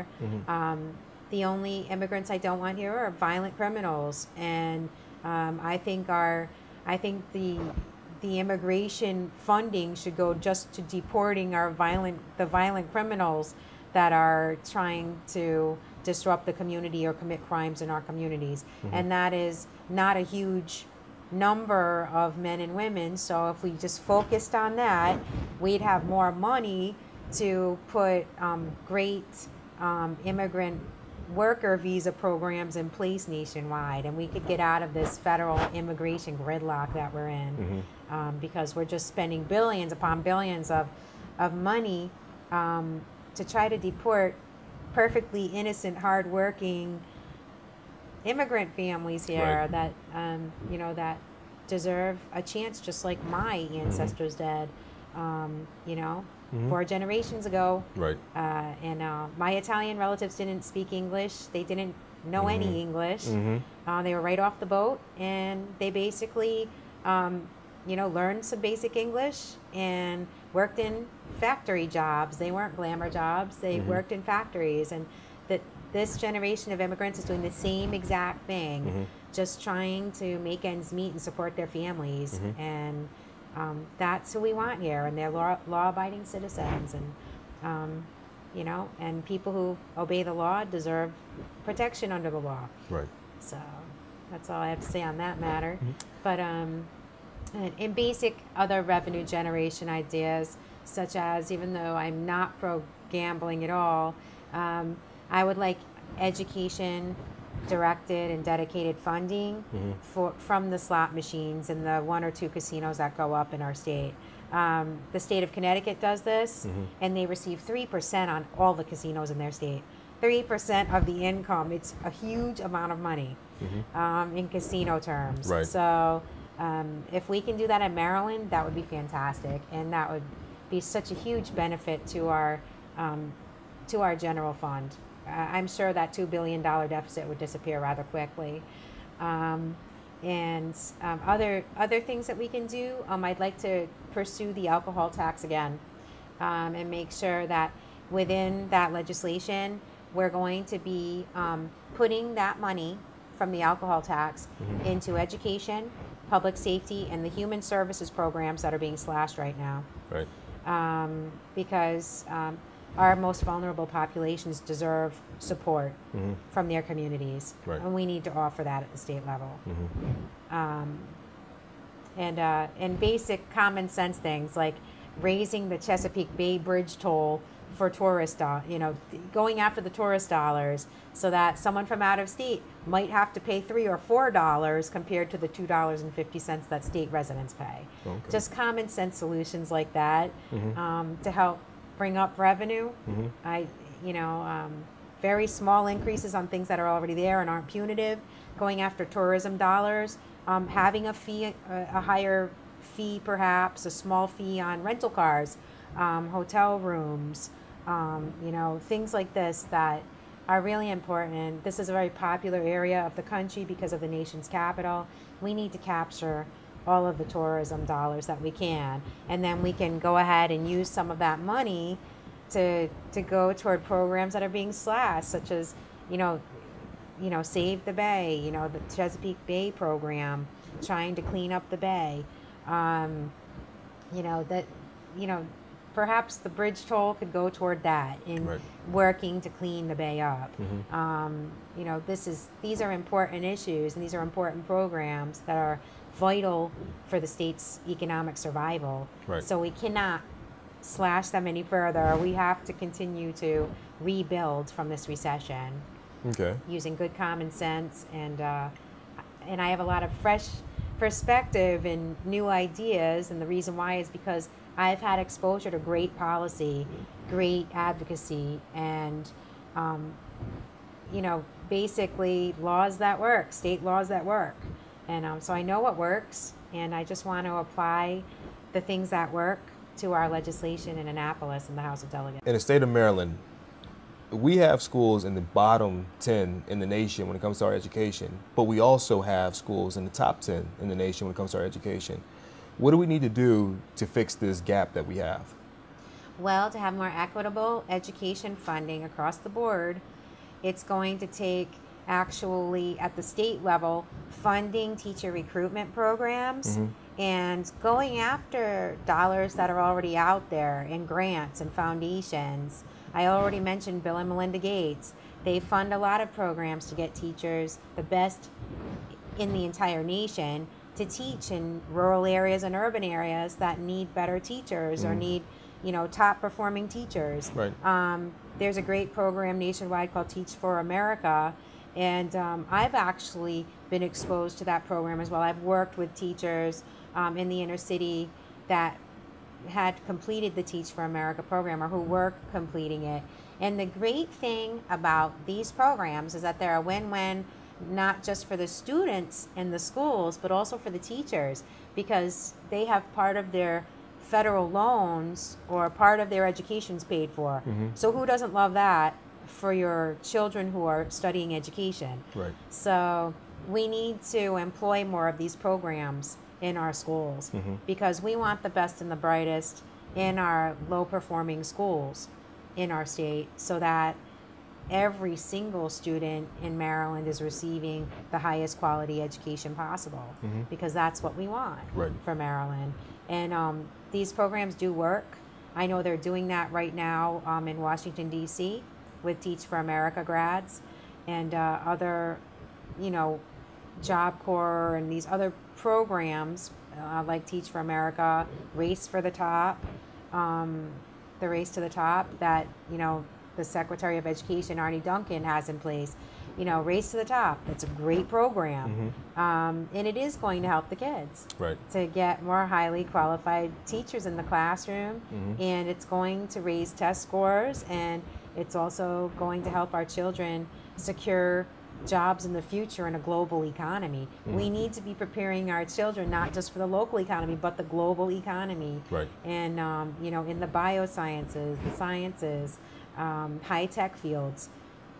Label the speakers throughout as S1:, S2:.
S1: here. The only immigrants I don't want here are violent criminals, and I think the immigration funding should go just to deporting the violent criminals that are trying to disrupt the community or commit crimes in our communities. And that is not a huge number of men and women. So if we just focused on that, we'd have more money to put great immigrant worker visa programs in place nationwide, and we could get out of this federal immigration gridlock that we're in, because we're just spending billions upon billions of money to try to deport perfectly innocent, hardworking immigrant families here that that deserve a chance, just like my ancestors did. 4 generations ago. And my Italian relatives didn't speak English. They didn't know any English. They were right off the boat, and they basically, learned some basic English and worked in factory jobs. They weren't glamour jobs. They worked in factories. And this generation of immigrants is doing the same exact thing, just trying to make ends meet and support their families. And that's who we want here, and they're law-abiding citizens, and and people who obey the law deserve protection under the law. So that's all I have to say on that matter. But in basic other revenue generation ideas, such as, even though I'm not pro gambling at all, I would like education directed and dedicated funding from the slot machines and the 1 or 2 casinos that go up in our state. The state of Connecticut does this, and they receive 3% on all the casinos in their state. 3% of the income. It's a huge amount of money in casino terms. So if we can do that in Maryland, that would be fantastic, and that would be such a huge benefit to our general fund. I'm sure that $2 billion deficit would disappear rather quickly. And other things that we can do, I'd like to pursue the alcohol tax again, and make sure that within that legislation, we're going to be putting that money from the alcohol tax into education, public safety, and the human services programs that are being slashed right now. Because our most vulnerable populations deserve support from their communities, and we need to offer that at the state level. And basic common sense things like raising the Chesapeake Bay Bridge toll for tourist, going after the tourist dollars, so that someone from out of state might have to pay $3 or $4 compared to the $2.50 that state residents pay. Just common sense solutions like that to help bring up revenue. Very small increases on things that are already there and aren't punitive, going after tourism dollars, having a fee, a higher fee perhaps, a small fee on rental cars, hotel rooms, things like this that are really important. This is a very popular area of the country because of the nation's capital. We need to capture all of the tourism dollars that we can, and then we can go ahead and use some of that money to go toward programs that are being slashed, such as Save the Bay, the Chesapeake Bay program, trying to clean up the bay. Perhaps the bridge toll could go toward that in working to clean the bay up. These are important issues, and these are important programs that are vital for the state's economic survival. So we cannot slash them any further. We have to continue to rebuild from this recession using good common sense, and I have a lot of fresh perspective and new ideas, and the reason why is because I've had exposure to great policy, great advocacy, and basically laws that work, state laws that work. And so I know what works, and I just want to apply the things that work to our legislation in Annapolis and the House of Delegates.
S2: In the state of Maryland, we have schools in the bottom 10 in the nation when it comes to our education, but we also have schools in the top 10 in the nation when it comes to our education. What do we need to do to fix this gap that we have?
S1: Well, to have more equitable education funding across the board, it's going to take actually at the state level funding teacher recruitment programs and going after dollars that are already out there in grants and foundations. I already mentioned Bill and Melinda Gates. They fund a lot of programs to get teachers, the best in the entire nation, to teach in rural areas and urban areas that need better teachers or need, top performing teachers.
S2: Right.
S1: There's a great program nationwide called Teach for America, and I've actually been exposed to that program as well. I've worked with teachers in the inner city that had completed the Teach for America program or who were completing it. And the great thing about these programs is that they're a win-win, not just for the students in the schools, but also for the teachers, because they have part of their federal loans or part of their education's paid for. So who doesn't love that for your children who are studying education?
S2: Right.
S1: So we need to employ more of these programs in our schools because we want the best and the brightest in our low-performing schools in our state, so that every single student in Maryland is receiving the highest quality education possible, because that's what we want for Maryland. And these programs do work. I know they're doing that right now in Washington, D.C. with Teach for America grads and other, Job Corps and these other programs like Teach for America, Race for the Top, the Race to the Top that, the Secretary of Education, Arnie Duncan, has in place. Race to the Top, it's a great program. And it is going to help the kids to get more highly qualified teachers in the classroom. And it's going to raise test scores, and it's also going to help our children secure jobs in the future in a global economy. We need to be preparing our children not just for the local economy, but the global economy. And, in the biosciences, the sciences, high-tech fields,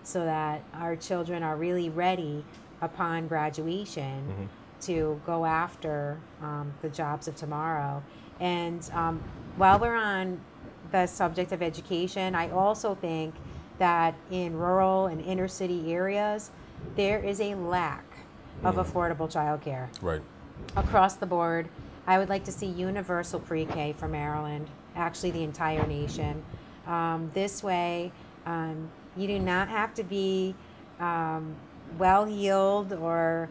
S1: so that our children are really ready upon graduation to go after the jobs of tomorrow. And while we're on the subject of education, I also think that in rural and inner city areas, there is a lack of affordable childcare. Across the board, I would like to see universal pre-K for Maryland, actually the entire nation. This way, you do not have to be well-heeled or,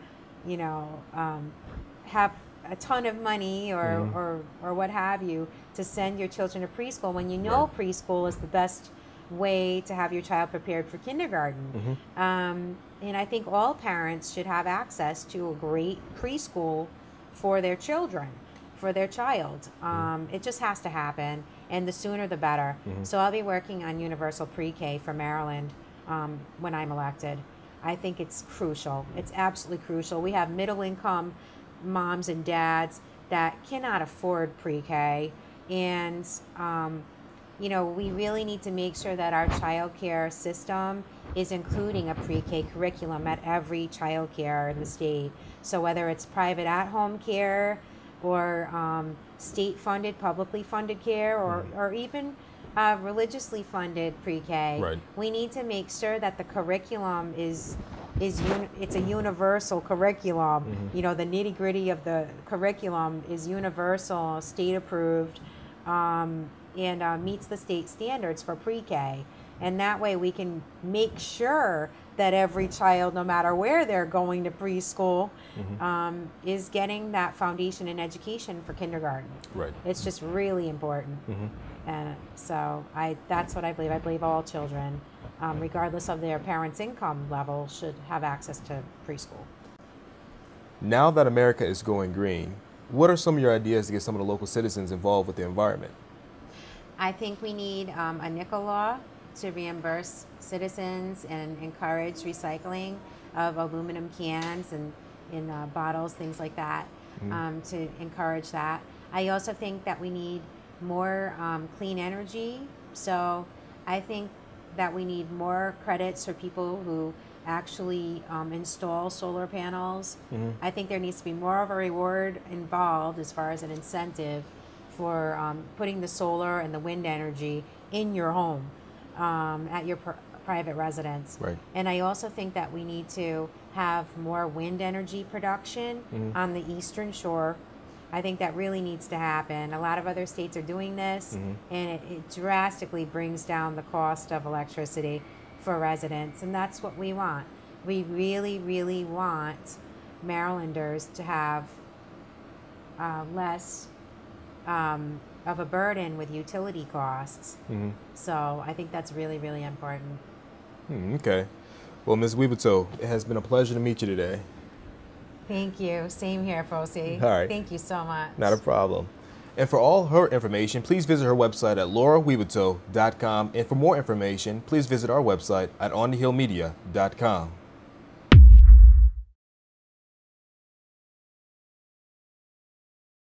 S1: have a ton of money or what have you to send your children to preschool when you know preschool is the best way to have your child prepared for kindergarten. And I think all parents should have access to a great preschool for their children, for their child. It just has to happen, and the sooner the better. So I'll be working on universal pre-K for Maryland when I'm elected. I think it's crucial. It's absolutely crucial. We have middle-income moms and dads that cannot afford pre-K, and we really need to make sure that our child care system is including a pre-K curriculum at every child care in the state. So whether it's private at-home care or state-funded, publicly funded care, or even religiously funded pre-K, we need to make sure that the curriculum it's a universal curriculum. The nitty-gritty of the curriculum is universal, state-approved, and meets the state standards for pre-K. And that way we can make sure that every child, no matter where they're going to preschool, is getting that foundation in education for kindergarten. It's just really important. And so that's what I believe. I believe all children, regardless of their parents' income level, should have access to preschool.
S2: Now that America is going green, what are some of your ideas to get some of the local citizens involved with the environment?
S1: I think we need a nickel law to reimburse citizens and encourage recycling of aluminum cans and in bottles, things like that, to encourage that. I also think that we need more clean energy. So I think that we need more credits for people who actually install solar panels. I think there needs to be more of a reward involved as far as an incentive for putting the solar and the wind energy in your home, at your private residence.
S2: Right.
S1: And I also think that we need to have more wind energy production on the eastern shore. I think that really needs to happen. A lot of other states are doing this, and it drastically brings down the cost of electricity for residents, and that's what we want. We really, really want Marylanders to have less of a burden with utility costs. So I think that's really, really important.
S2: Okay. Well, Ms. Wibeto, it has been a pleasure to meet you today.
S1: Thank you. Same here, Fosi.
S2: All right.
S1: Thank you so much.
S2: Not a problem. And for all her information, please visit her website at larawibeto.com. And for more information, please visit our website at onthehillmedia.com.